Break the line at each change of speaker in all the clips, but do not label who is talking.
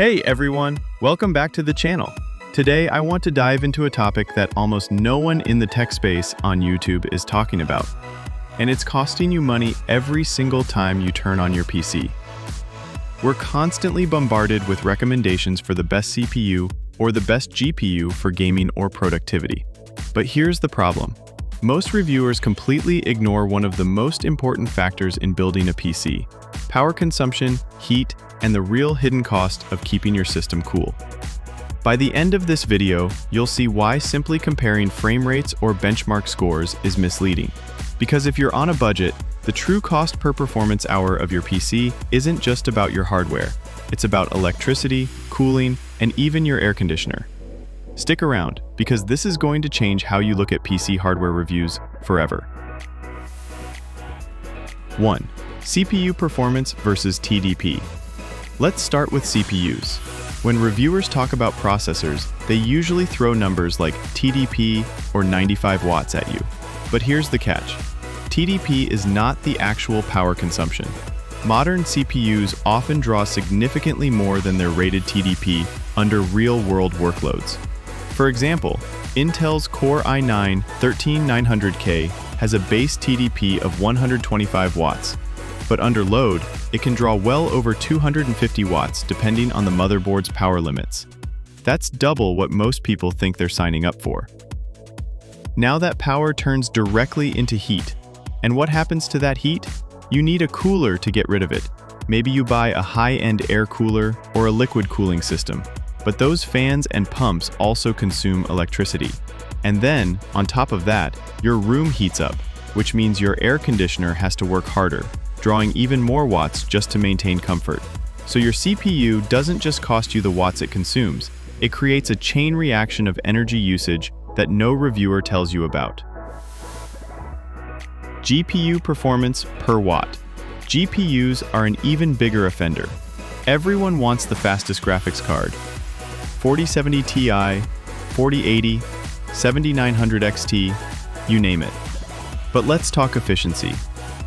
Hey everyone, welcome back to the channel. Today I want to dive into a topic that almost no one in the tech space on YouTube is talking about. And it's costing you money every single time you turn on your PC. We're constantly bombarded with recommendations for the best CPU or the best GPU for gaming or productivity. But here's the problem. Most reviewers completely ignore one of the most important factors in building a PC: power consumption, heat, and the real hidden cost of keeping your system cool. By the end of this video, you'll see why simply comparing frame rates or benchmark scores is misleading. Because if you're on a budget, the true cost per performance hour of your PC isn't just about your hardware. It's about electricity, cooling, and even your air conditioner. Stick around, because this is going to change how you look at PC hardware reviews forever. 1. CPU performance versus TDP. Let's start with CPUs. When reviewers talk about processors, they usually throw numbers like TDP or 95 watts at you. But here's the catch. TDP is not the actual power consumption. Modern CPUs often draw significantly more than their rated TDP under real-world workloads. For example, Intel's Core i9-13900K has a base TDP of 125 watts, but under load, it can draw well over 250 watts depending on the motherboard's power limits. That's double what most people think they're signing up for. Now that power turns directly into heat. And what happens to that heat? You need a cooler to get rid of it. Maybe you buy a high-end air cooler or a liquid cooling system. But those fans and pumps also consume electricity. And then, on top of that, your room heats up, which means your air conditioner has to work harder, drawing even more watts just to maintain comfort. So your CPU doesn't just cost you the watts it consumes, it creates a chain reaction of energy usage that no reviewer tells you about. GPU performance per watt. GPUs are an even bigger offender. Everyone wants the fastest graphics card. 4070 Ti, 4080, 7900 XT, you name it. But let's talk efficiency.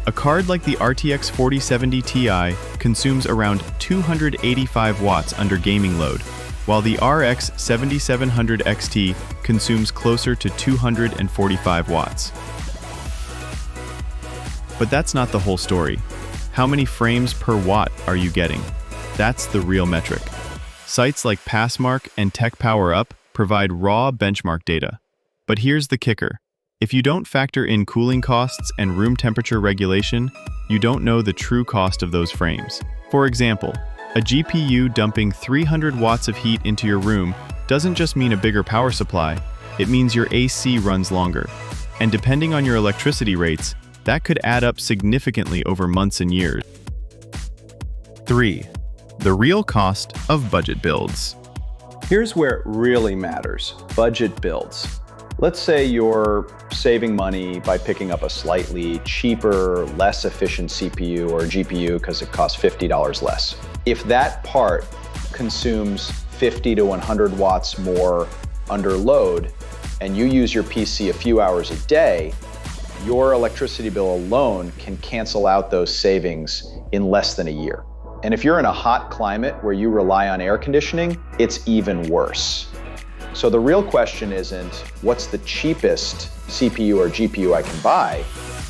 A card like the RTX 4070 Ti consumes around 285 watts under gaming load, while the RX 7700 XT consumes closer to 245 watts. But that's not the whole story. How many frames per watt are you getting? That's the real metric. Sites like Passmark and TechPowerUp provide raw benchmark data. But here's the kicker. If you don't factor in cooling costs and room temperature regulation, you don't know the true cost of those frames. For example, a GPU dumping 300 watts of heat into your room doesn't just mean a bigger power supply, it means your AC runs longer. And depending on your electricity rates, that could add up significantly over months and years. 3. The real cost of budget builds.
Here's where it really matters: budget builds. Let's say you're saving money by picking up a slightly cheaper, less efficient CPU or GPU because it costs $50 less. If that part consumes 50 to 100 watts more under load, and you use your PC a few hours a day, your electricity bill alone can cancel out those savings in less than a year. And if you're in a hot climate where you rely on air conditioning, it's even worse. So the real question isn't what's the cheapest CPU or GPU I can buy.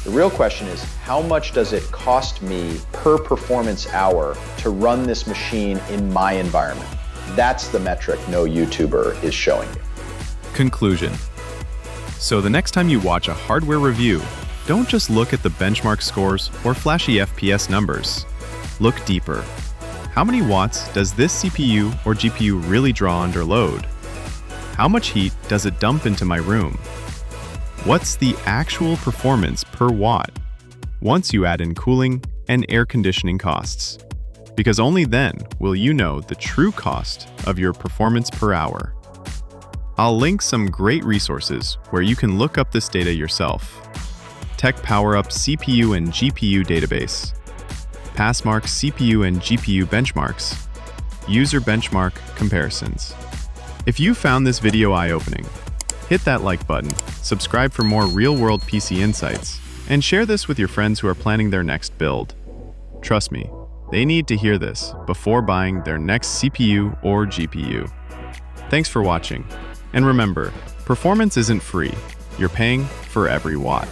The real question is how much does it cost me per performance hour to run this machine in my environment? That's the metric no YouTuber is showing you.
Conclusion. So the next time you watch a hardware review, don't just look at the benchmark scores or flashy FPS numbers. Look deeper. How many watts does this CPU or GPU really draw under load? How much heat does it dump into my room? What's the actual performance per watt once you add in cooling and air conditioning costs? Because only then will you know the true cost of your performance per hour. I'll link some great resources where you can look up this data yourself. TechPowerUp CPU and GPU database, Passmark CPU and GPU benchmarks, user benchmark comparisons. If you found this video eye-opening, hit that like button, subscribe for more real-world PC insights, and share this with your friends who are planning their next build. Trust me, They need to hear this before buying their next CPU or GPU. Thanks for watching. And remember, performance isn't free. You're paying for every watt.